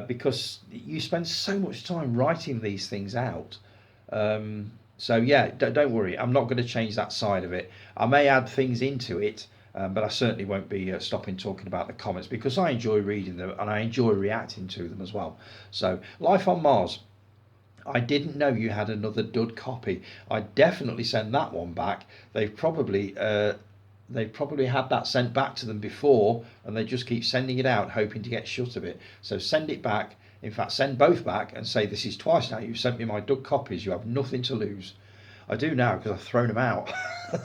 because you spend so much time writing these things out. So yeah, don't worry, I'm not going to change that side of it. I may add things into it, but I certainly won't be stopping talking about the comments, because I enjoy reading them and I enjoy reacting to them as well. So, Life on Mars. I didn't know you had another dud copy. I definitely send that one back. They've probably had that sent back to them before, and they just keep sending it out, hoping to get shut of it. So send it back. In fact, send both back and say, this is twice now you've sent me my dud copies. You have nothing to lose. I do now, because I've thrown them out.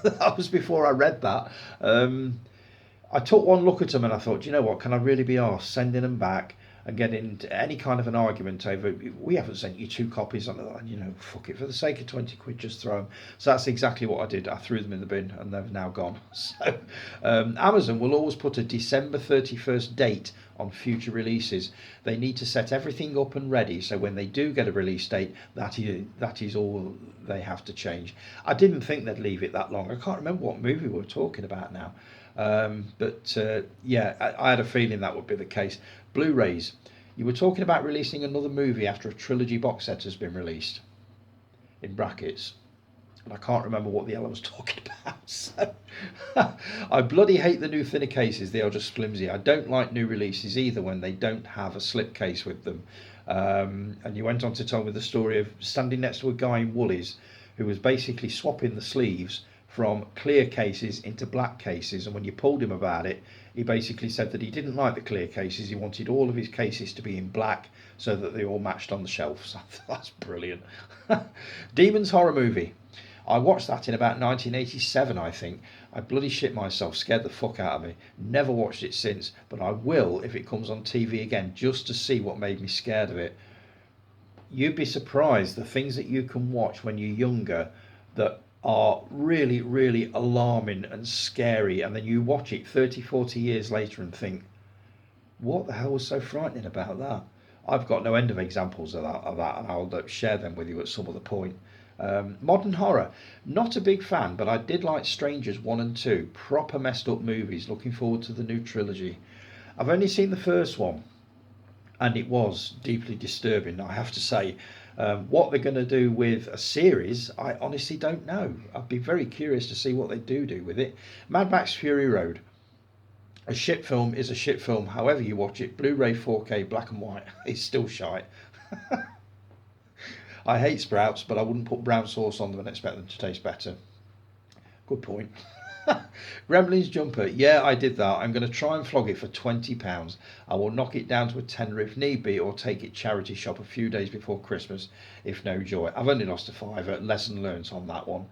That was before I read that. I took one look at them and I thought, you know what, can I really be arsed sending them back and getting into any kind of an argument over, we haven't sent you 2 copies on it, you know, fuck it, for the sake of 20 quid, just throw them. So that's exactly what I did. I threw them in the bin and they've now gone. So Amazon will always put a December 31st date on future releases. They need to set everything up and ready, so when they do get a release date, that is all they have to change. I didn't think they'd leave it that long. I can't remember what movie we were talking about now. But yeah, I had a feeling that would be the case. Blu-rays. You were talking about releasing another movie after a trilogy box set has been released, in brackets, and I can't remember what the hell I was talking about. So I bloody hate the new thinner cases. They are just flimsy. I don't like new releases either when they don't have a slip case with them. And you went on to tell me the story of standing next to a guy in Woolies who was basically swapping the sleeves from clear cases into black cases, and when you pulled him about it, he basically said that he didn't like the clear cases. He wanted all of his cases to be in black so that they all matched on the shelves. That's brilliant. Demons horror movie. I watched that in about 1987, I think. I bloody shit myself, scared the fuck out of me. Never watched it since, but I will if it comes on TV again, just to see what made me scared of it. You'd be surprised the things that you can watch when you're younger that are really, really alarming and scary, and then you watch it 30, 40 years later and think, what the hell was so frightening about that? I've got no end of examples of that, and I'll share them with you at some other point. Modern horror, not a big fan, but I did like Strangers 1 and 2, proper messed up movies. Looking forward to the new trilogy. I've only seen the first one, and it was deeply disturbing, I have to say. What they're going to do with a series, I honestly don't know. I'd be very curious to see what they do with it. Mad Max Fury Road. A shit film is a shit film, however you watch it. Blu-ray 4K black and white is still shite. I hate sprouts, but I wouldn't put brown sauce on them and expect them to taste better. Good point. Gremlins jumper. Yeah, I did that. I'm going to try and flog it for £20. I will knock it down to a tenner if need be, or take it charity shop a few days before Christmas if no joy. I've only lost a fiver. Lesson learnt on that one.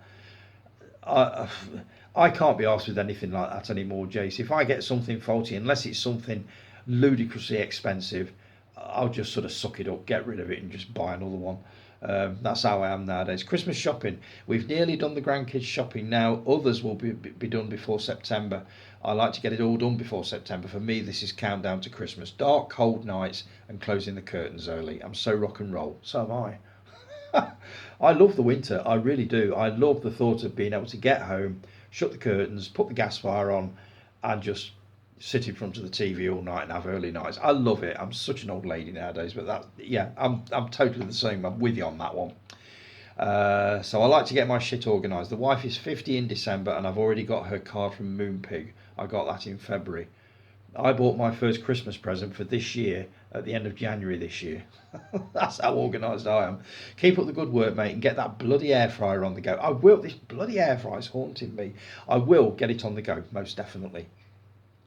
I can't be arsed with anything like that anymore, Jace. If I get something faulty, unless it's something ludicrously expensive, I'll just sort of suck it up, get rid of it, and just buy another one. That's how I am nowadays. Christmas shopping. We've nearly done the grandkids shopping now. Others will be done before September. I like to get it all done before September. For me, this is countdown to Christmas. Dark, cold nights and closing the curtains early. I'm so rock and roll. So am I. I love the winter. I really do. I love the thought of being able to get home, shut the curtains, put the gas fire on, and just sit in front of the TV all night and have early nights. I love it. I'm such an old lady nowadays, but that, yeah, I'm totally the same. I'm with you on that one. So I like to get my shit organised. The wife is 50 in December, and I've already got her card from Moonpig. I got that in February. I bought my first Christmas present for this year at the end of January this year. That's how organised I am. Keep up the good work, mate, and get that bloody air fryer on the go. I will. This bloody air fryer is haunting me. I will get it on the go, most definitely.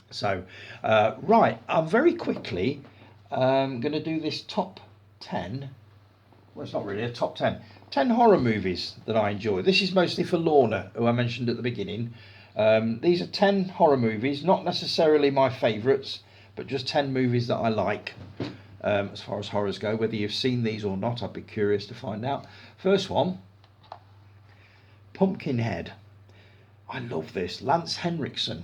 So, right, I'm very quickly going to do this top 10. Well, it's not really a top 10. 10 horror movies that I enjoy. This is mostly for Lorna, who I mentioned at the beginning. These are 10 horror movies, not necessarily my favourites, but just 10 movies that I like as far as horrors go. Whether you've seen these or not, I'd be curious to find out. First one, Pumpkinhead. I love this. Lance Henriksen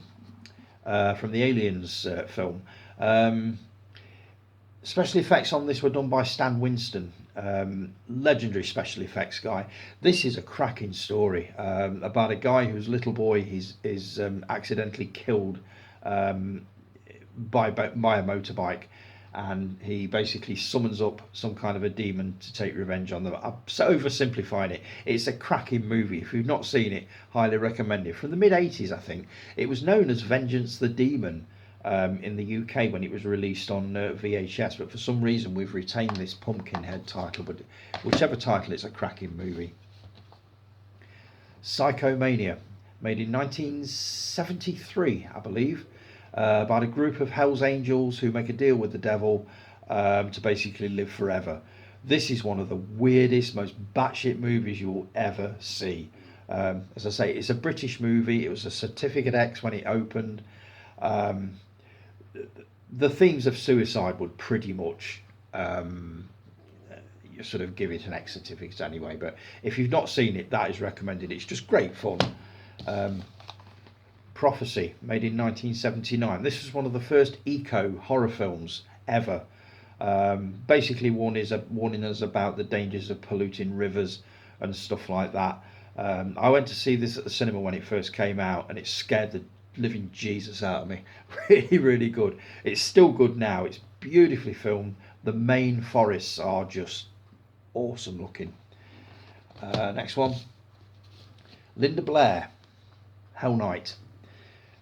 from the Aliens film. Special effects on this were done by Stan Winston. Legendary special effects guy. This is a cracking story about a guy whose little boy is accidentally killed by a motorbike, and he basically summons up some kind of a demon to take revenge on them. I'm so oversimplifying it. It's a cracking movie. If you've not seen it, highly recommend it. From the mid-80s, I think. It was known as Vengeance the Demon in the UK when it was released on VHS, but for some reason we've retained this Pumpkinhead title, but whichever title, it's a cracking movie. Psychomania, made in 1973, I believe, about a group of Hell's Angels who make a deal with the devil to basically live forever. This is one of the weirdest, most batshit movies you will ever see. As I say, it's a British movie. It was a Certificate X when it opened. The themes of suicide would pretty much you sort of give it an X certificate anyway, but if you've not seen it, that is recommended. It's just great fun. Prophecy, made in 1979. This was one of the first eco horror films ever. Basically warning us about the dangers of polluting rivers and stuff like that. I went to see this at the cinema when it first came out, and it scared the living Jesus out of me. Really, really good. It's still good now. It's beautifully filmed. The main forests are just awesome looking. Next one, Linda Blair, Hell Night.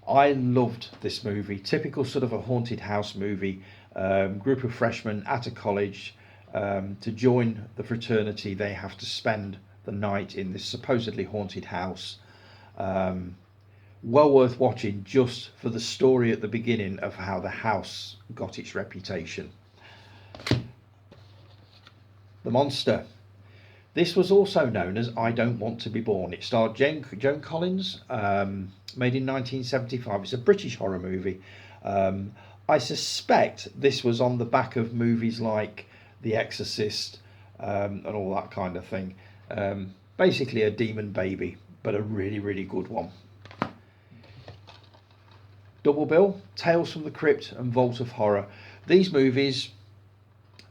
I loved this movie. Typical sort of a haunted house movie. Group of freshmen at a college. To join the fraternity, they have to spend the night in this supposedly haunted house. Well worth watching just for the story at the beginning of how the house got its reputation. The Monster. This was also known as I Don't Want to Be Born. It starred Joan Collins, made in 1975. It's a British horror movie. I suspect this was on the back of movies like The Exorcist and all that kind of thing. Basically a demon baby, but a really, really good one. Double bill, Tales from the Crypt and Vault of Horror. These movies,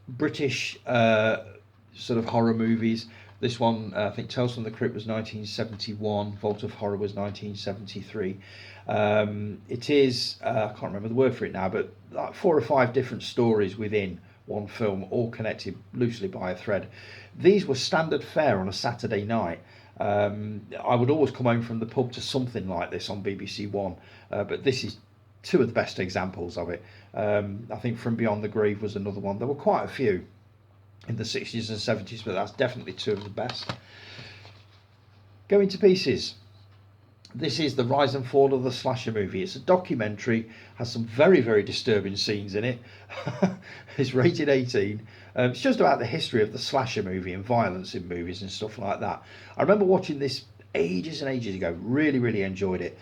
British sort of horror movies. This one, I think Tales from the Crypt was 1971, Vault of Horror was 1973. It is, I can't remember the word for it now, but like 4 or 5 different stories within one film, all connected loosely by a thread. These were standard fare on a Saturday night. I would always come home from the pub to something like this on BBC One, but this is 2 of the best examples of it. I think From Beyond the Grave was another one. There were quite a few in the 60s and 70s, but that's definitely 2 of the best. Going to pieces. This is the rise and fall of the slasher movie. It's a documentary, has some very, very disturbing scenes in it. It's rated 18. It's just about the history of the slasher movie and violence in movies and stuff like that. I remember watching this ages and ages ago. Really, really enjoyed it.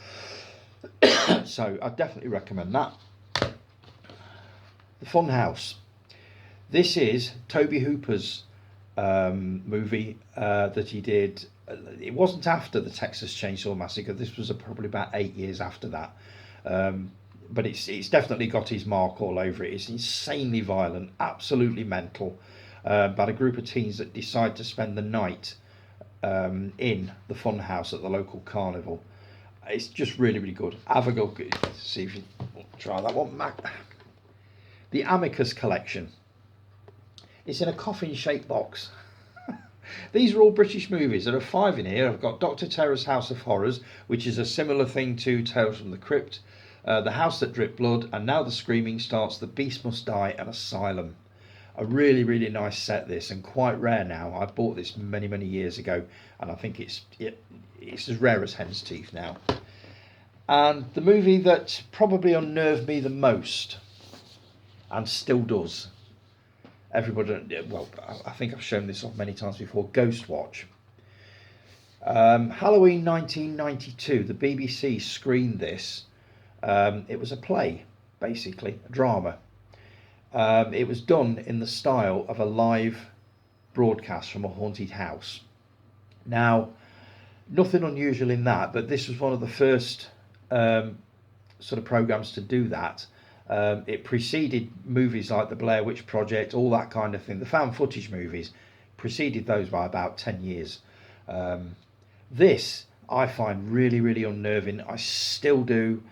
So I definitely recommend that. The Funhouse. This is Toby Hooper's movie that he did. It wasn't after the Texas Chainsaw Massacre. This was probably about 8 years after that. But it's definitely got his mark all over it. It's insanely violent, absolutely mental. About a group of teens that decide to spend the night in the Funhouse at the local carnival. It's just really, really good. Have a go. See if you try that one. The Amicus Collection. It's in a coffin-shaped box. These are all British movies. There are 5 in here. I've got Dr. Terror's House of Horrors, which is a similar thing to Tales from the Crypt, The House That Dripped Blood, and Now the Screaming Starts, The Beast Must Die, and Asylum. A really, really nice set, this, and quite rare now. I bought this many, many years ago, and I think it's as rare as hen's teeth now. And the movie that probably unnerved me the most, and still does, everybody, well, I think I've shown this off many times before, Ghostwatch. Halloween 1992, the BBC screened this. It was a play, basically, a drama. It was done in the style of a live broadcast from a haunted house. Now, nothing unusual in that, but this was one of the first sort of programs to do that. It preceded movies like the Blair Witch Project, all that kind of thing. The found footage movies preceded those by about 10 years. This I find really, really unnerving. I still do.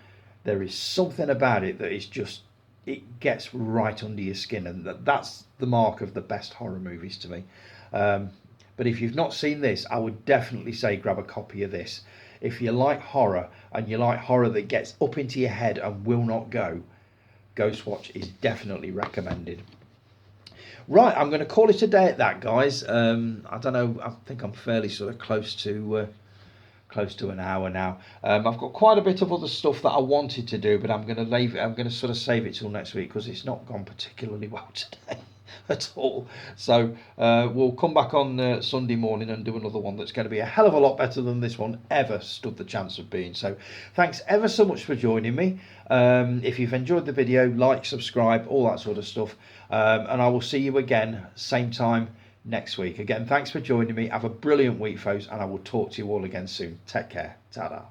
There is something about it that is just, it gets right under your skin, and that's the mark of the best horror movies to me. But if you've not seen this, I would definitely say grab a copy of this. If you like horror, and you like horror that gets up into your head and will not go, Ghostwatch is definitely recommended. Right, I'm going to call it a day at that, guys. I don't know, I think I'm fairly sort of close to an hour now. I've got quite a bit of other stuff that I wanted to do, but I'm going to leave it. I'm going to sort of save it till next week because it's not gone particularly well today at all. So we'll come back on Sunday morning and do another one that's going to be a hell of a lot better than this one ever stood the chance of being. So thanks ever so much for joining me. If you've enjoyed the video, like, subscribe, all that sort of stuff, and I will see you again same time next week. Again, thanks for joining me. Have a brilliant week, folks, and I will talk to you all again soon. Take care. Ta-da.